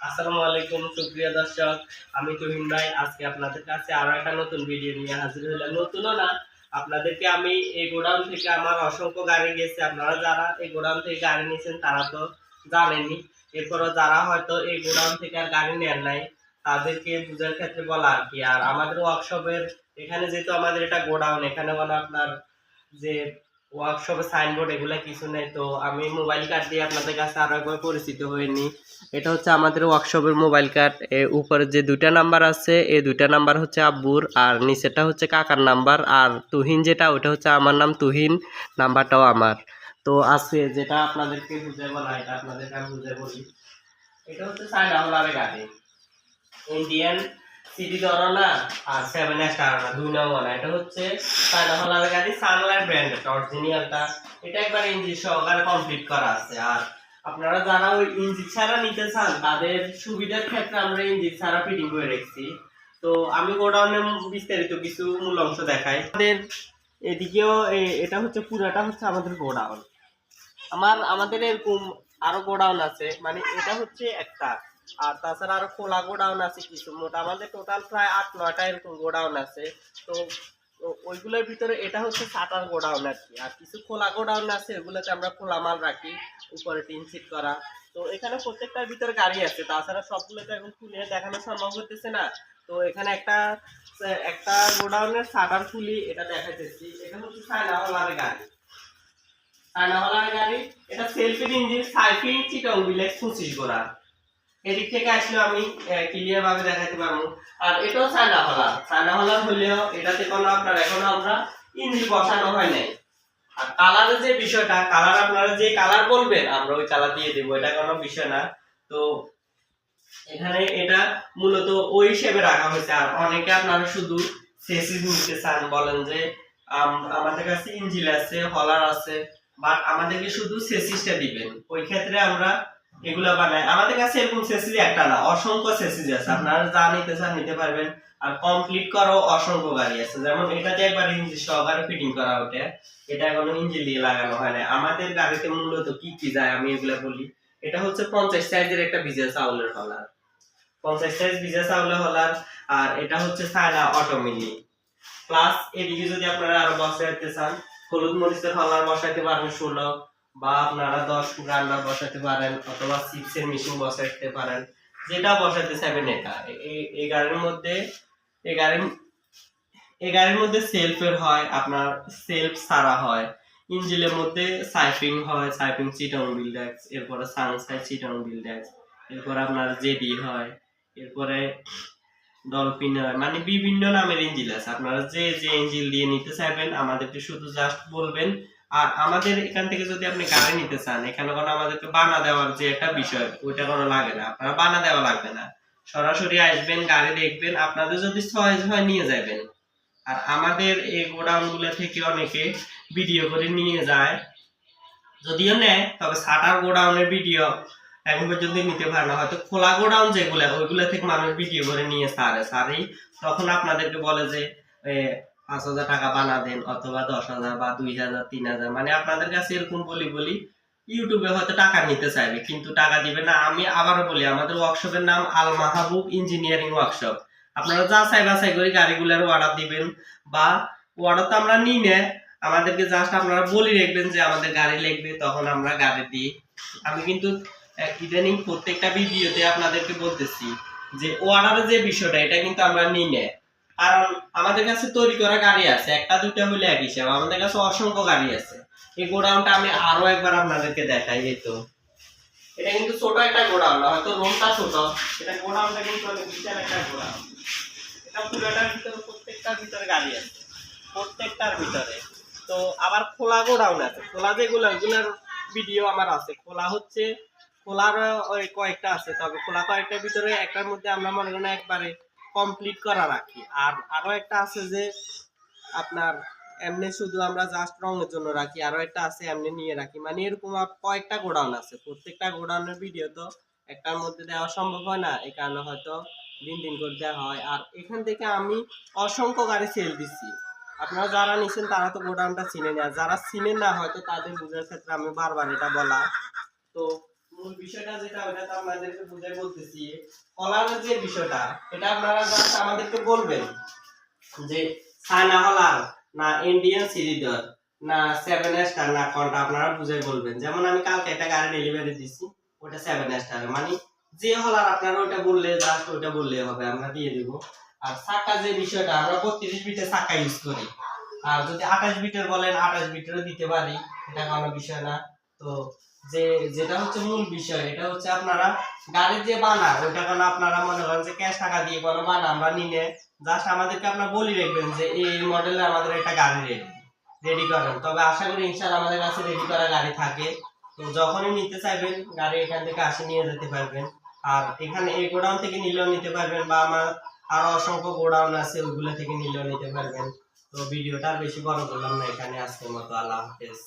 আসসালামু আলাইকুম সুপ্রিয় দর্শক, আমি তুহিন ভাই আজকে আপনাদের কাছে আরো একটা নতুন ভিডিও নিয়ে হাজির হলাম। নতুনও না, আপনাদেরকে আমি এই গোডাউন থেকে আমার অসংখ্য গাড়ি গেছে। আপনারা যারা এই গোডাউন থেকে গাড়ি নিয়েছেন তারা তো জানেনই। এরপরও যারা হয়তো এই গোডাউন থেকে আর গাড়ি নেন নাই তাদেরকে বুঝার ক্ষেত্রে বলা আর কি। আর আমাদের ওয়ার্কশপের এখানে যেহেতু আমাদের এটা গোডাউন, এখানে মানে আপনার যে ওয়ার্কশপে সাইনবোর্ড এগুলা কিছু নেই, তো আমি মোবাইল কার্ড দিয়ে আপনাদের কাছে আরো একবার পরিচিত হয়ে নিই। এটা হচ্ছে আমাদের ওয়ার্কশপের মোবাইল কার্ড। উপরে যে দুইটা নাম্বার আছে এই দুইটা নাম্বার হচ্ছে আব্বুর, আর নিচেটা হচ্ছে কাকার নাম্বার। আর তুহিন যেটা ওটা হচ্ছে আমার নাম তুহিন, নাম্বারটাও আমার। তো আজকে যেটা আপনাদেরকে বুঝে বলা, এটা আপনাদেরকে আমি বুঝে বলি। এটা হচ্ছে চায়না হলারের গাড়ি, ইন্ডিয়ান সিটি ধরো না আর 7 না 2 নম্বর না। এটা হচ্ছে চায়না হলারের গাড়ি, সানলাইট ব্র্যান্ডের অরিজিনালটা। এটা একবার ইঞ্জিন সহকারে কমপ্লিট করা আছে। আর আপনারা যারা ওই ইঞ্জিন ছাড়া নিতে চান তাদের সুবিধার ক্ষেত্রে আমরা ইঞ্জিন ছাড়া ফিটিং করে রেখেছি। তো আমি গোডাউনের বিস্তারিত কিছু মূল অংশ দেখাই। আমাদের এদিকেও এটা হচ্ছে পুরাটা হচ্ছে আমাদের গোডাউন। আমাদের এরকম আরো গোডাউন আছে, মানে এটা হচ্ছে একটা। আর তাছাড়া আরো খোলা গোডাউন আছে কিছু, মোটা আমাদের টোটাল প্রায় 8-9টা এরকম গোডাউন আছে। তো ওইগুলোর ভিতরে এটা হচ্ছে শাটার গোডাউন আর কি। আর কিছু খোলা গোডাউন আছে, ওগুলোতে আমরা খোলা মাল রাখি, উপরে টিন সিট করা। তো এখানে প্রত্যেকটার ভিতরে গাড়ি আছে, তাছাড়া সবগুলো তো এখন খুলে দেখানো সম্ভব হতেছে না। তো এখানে একটা একটা গোডাউনের শাটার খুলি, এটা দেখাইতেছি। এটা হচ্ছে চায়না হলারের গাড়ি, চায়না হলারের গাড়ি। এটা সেলফের ইঞ্জিন, সাইফিং চিটং বিলেক্স 25 গোড়া। এদিক থেকে আসলে আমি ক্লিয়ার ভাবে দেখাতে পারবো। আর এটাও চায়না হলার হলেও এটাতে কোনো আপনার এখনো আমরা ইঞ্জিন বসানো হয় নাই। আর কালারের যে বিষয়টা, কালার আপনারা যে কালার বলবেন আমরা ওই কালার দিয়ে দেবো, এটা কোনো বিষয় না। তো এখানে এটা মূলত ওই হিসেবে রাখা হয়েছে। আর অনেকে আপনারা শুধু সেসিস নিতে চান, বলেন যে আমাদের কাছে ইঞ্জিন আছে, হলার আছে, বাট আমাদেরকে শুধু সেসিসটা দিবেন। ওই ক্ষেত্রে আমরা এগুলা বানাই। আমাদের কাছে এরকম সেসিস একটা না, অসংখ্য সেসিস আছে। আপনারা যা নিতে চান নিতে পারবেন। আর কমপ্লিট করো অসংখ্য গাড়ি আছে, যেমন এটাতে একবার ইঞ্জিন সহকারে ফিটিং করা ওঠে। এটা এখনো ইঞ্জিন দিয়ে লাগানো হয় না। আমাদের গাড়িতে মূলত কি কি যায় আমি এগুলা বলি। এটা হচ্ছে 50 সাইজের একটা ভিজা চাউলের হলার, 50 সাইজ ভিজা চাউলের হলার। আর এটা হচ্ছে চায়না অটোমিলি প্লাস। এদিকে যদি আপনারা আরো বসাইতে চান, হলুদ মরিচের হলার বসাইতে পারেন 16, বা আপনারা 10 রান্নার বসাইতে পারেন, অথবা 6 এর মেশিন বসাইতে পারেন, যেটা বসাইতে চাইবেন। এটা এই গাড়ির মধ্যে এই গাড়ির মধ্যে সেলফের হয়, আপনার সেলফ ছাড়া হয়। ইঞ্জিনের মধ্যে সাইফিং হয়, সাইফিং চিটং বিল্ডেক্স, এরপরে সানসাই চিটং বিল্ডেক্স, এরপরে আপনার জেডি হয়, এরপরে ডলফিন হয়। মানে বিভিন্ন নামের ইঞ্জিন আছে। আপনারা যে যে ইঞ্জিন দিয়ে নিতে চাইবেন আমাদেরকে শুধু জাস্ট বলবেন। আর আমাদের এখান থেকে যদি আপনি গাড়ি নিতে চান, এখানে কোনো আমাদেরকে বানা দেওয়ার যে একটা বিষয় ওইটা কোনো লাগে না। আপনারা বানা দেওয়া লাগবে না, সরাসরি আসবেন, গাড়ি দেখবেন, আপনাদের যদি চয়েস হয় নিয়ে যাবেন। আর আমাদের এই গোডাউন গুলো থেকে অনেকে ভিডিও করে নিয়ে যায়, যদিও নেয় তবে শাটার গোডাউনের ভিডিও এখন পর্যন্ত নিতে পারে না। হয়তো খোলা গোডাউন যেগুলো ওইগুলো থেকে মানুষ ভিডিও করে নিয়ে সারেই তখন আপনাদেরকে বলে যে 5,000 টাকা বানা দেন, অথবা 10,000 বা 2,000 3,000। মানে আপনাদের কাছে এরকম বলি ইউটিউবে হয়তো টাকা নিতে চাইবে কিন্তু টাকা দিবে না। আমি আবারও বলি, আমাদের ওয়ার্কশপের নাম আল মাহবুব ইঞ্জিনিয়ারিং ওয়ার্কশপ। আপনারা যাচাই বাছাই করে গাড়িগুলোর অর্ডার দিবেন, বা অর্ডার তো আমরা নিই না, আমাদেরকে জাস্ট আপনারা বলি রাখবেন যে আমাদের গাড়ি লাগবে, তখন আমরা গাড়ি দিই। আমি কিন্তু ইদানিং প্রত্যেকটা ভিডিওতে আপনাদেরকে বলতেছি যে অর্ডারের যে বিষয়টা এটা কিন্তু আমরা নিই না। কারণ আমাদের কাছে তৈরি করা গাড়ি আছে, একটা দুইটা হলে এক হিসাব, আমাদের কাছে অসংখ্য গাড়ি আছে। এই গোডাউনটা আমি আরো একবার আপনাদেরকে দেখাই। এই তো এটা কিন্তু ছোট একটা গোডাউন না, হয়তো রুমটা ছোট, এটা গোডাউনটা কিন্তু অনেক বিশাল একটা গোডাউন। এটা পুরোটার ভিতরে প্রত্যেকটার ভিতরে গাড়ি আছে, প্রত্যেকটার ভিতরে। তো আবার খোলা গোডাউন আছে, খোলা যেগুলো ওইগুলোর ভিডিও আমার আছে। খোলার ওই কয়েকটা আছে, তবে খোলা কয়েকটার ভিতরে একটার মধ্যে আমরা মনে করেন একবারে কমপ্লিট করা রাখি। আর আরো একটা আছে যে আপনার এমনি শুধু আমরা জাস্ট রঙের জন্য রাখি, আরো একটা আছে এমনি নিয়ে রাখি। মানে এরকম কয়েকটা গোডাউন আছে, প্রত্যেকটা গোডাউনের ভিডিও তো একটার মধ্যে দেওয়া সম্ভব হয় না, এই কারণে হয়তো দিন দিন করে দেওয়া হয়। আর এখান থেকে আমি অসংখ্য গাড়ি সেল দিচ্ছি। আপনারা যারা নিছেন তারা তো গোডাউনটা চিনে না, যারা চিনেন না হয়তো তাদের বোঝার ক্ষেত্রে আমি বারবার এটা বলা। তো মূল বিষয়টা যেটা ওটা তো আপনাদেরকে বুঝাই বলতেছি। কলারের যে বিষয়টা এটা আপনারা জাস্ট আমাদেরকে বলবেন যে চায়না হলার না ইন্ডিয়ান সিরিডর না 7 স্টার না কোনটা আপনারা বুঝাই বলবেন। যেমন আমি কালকে একটা গাড়ি ডেলিভারি দিছি, ওটা 7 স্টার, মানে যে হলার আপনারা ওটা বললে জাস্ট ওটা বললেই হবে, আমরা দিয়ে দিব। আর চাকা যে বিষয়টা আমরা 32 বিটের চাকা ইউজ করি, আর যদি 28 বিটের বলেন 28 বিটেরও দিতে পারি, এটা কোনো বিষয় না। তো যেটা হচ্ছে মূল বিষয় এটা হচ্ছে আপনারা গাড়ির যে বানা ওইটা কোনো আপনারা মনে করেন যে ক্যাশ টাকা দিয়ে কোনো বানা আমরা নিলে জাস্ট আমাদেরকে আপনারা বলি রাখবেন যে এই মডেলে আমাদের একটা গাড়ি রেডি করেন। তবে আশা করি ইনশাআল্লাহ আমাদের কাছে রেডি করা গাড়ি থাকে। তো যখনই নিতে চাইবেন গাড়ি এখান থেকে আসে নিয়ে যেতে পারবেন। আর এখানে এই গোডাউন থেকে নিলেও নিতে পারবেন, বা আমার আরো অসংখ্য গোডাউন আছে ওইগুলো থেকে নিলেও নিতে পারবেন। তো ভিডিওটা আর বেশি বড় করলাম না এখানে, আজকের মতো আল্লাহ হাফেজ।